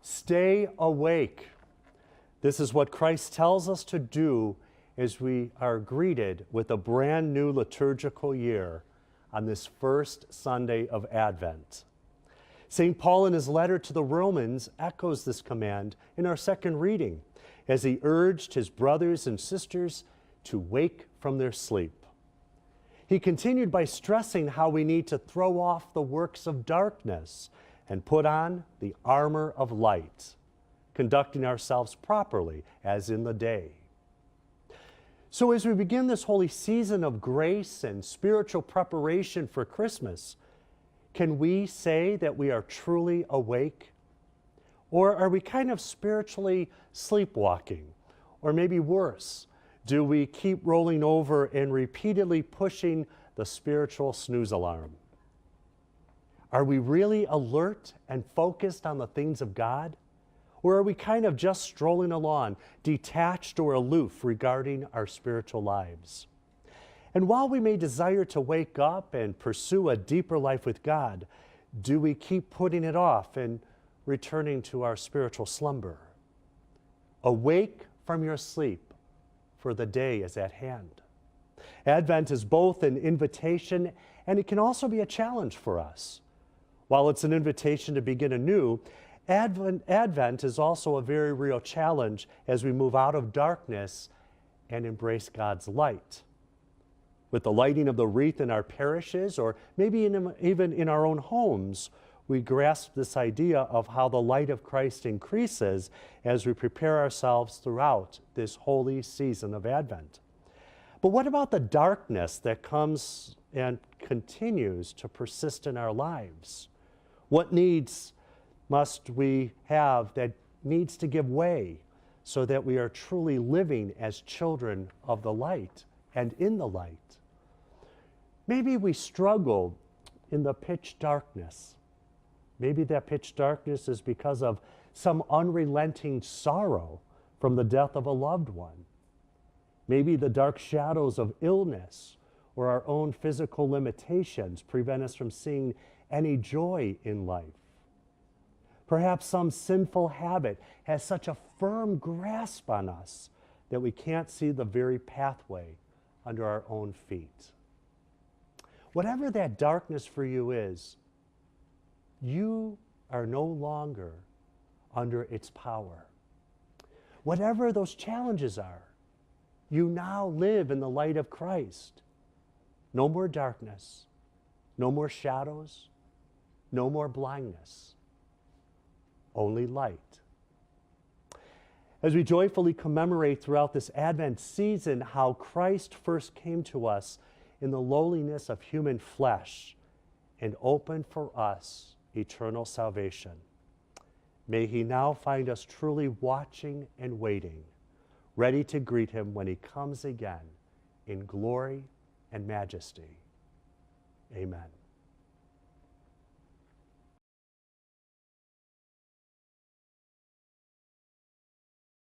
Stay awake. This is what Christ tells us to do as we are greeted with a brand new liturgical year on this first Sunday of Advent. St. Paul in his letter to the Romans echoes this command in our second reading as he urged his brothers and sisters to wake from their sleep. He continued by stressing how we need to throw off the works of darkness and put on the armor of light, conducting ourselves properly as in the day. So as we begin this holy season of grace and spiritual preparation for Christmas, can we say that we are truly awake? Or are we kind of spiritually sleepwalking? Or maybe worse, do we keep rolling over and repeatedly pushing the spiritual snooze alarm? Are we really alert and focused on the things of God? Or are we kind of just strolling along, detached or aloof regarding our spiritual lives? And while we may desire to wake up and pursue a deeper life with God, do we keep putting it off and returning to our spiritual slumber? Awake from your sleep, for the day is at hand. Advent is both an invitation and it can also be a challenge for us. While it's an invitation to begin anew, Advent is also a very real challenge as we move out of darkness and embrace God's light. With the lighting of the wreath in our parishes, or maybe even in our own homes, we grasp this idea of how the light of Christ increases as we prepare ourselves throughout this holy season of Advent. But what about the darkness that comes and continues to persist in our lives? What needs must we have that needs to give way so that we are truly living as children of the light and in the light? Maybe we struggle in the pitch darkness. Maybe that pitch darkness is because of some unrelenting sorrow from the death of a loved one. Maybe the dark shadows of illness or our own physical limitations prevent us from seeing any joy in life. Perhaps some sinful habit has such a firm grasp on us that we can't see the very pathway under our own feet. Whatever that darkness for you is, you are no longer under its power. Whatever those challenges are, you now live in the light of Christ. No more darkness, no more shadows, no more blindness, only light. As we joyfully commemorate throughout this Advent season how Christ first came to us in the lowliness of human flesh and opened for us eternal salvation, may he now find us truly watching and waiting, ready to greet him when he comes again in glory and majesty. Amen.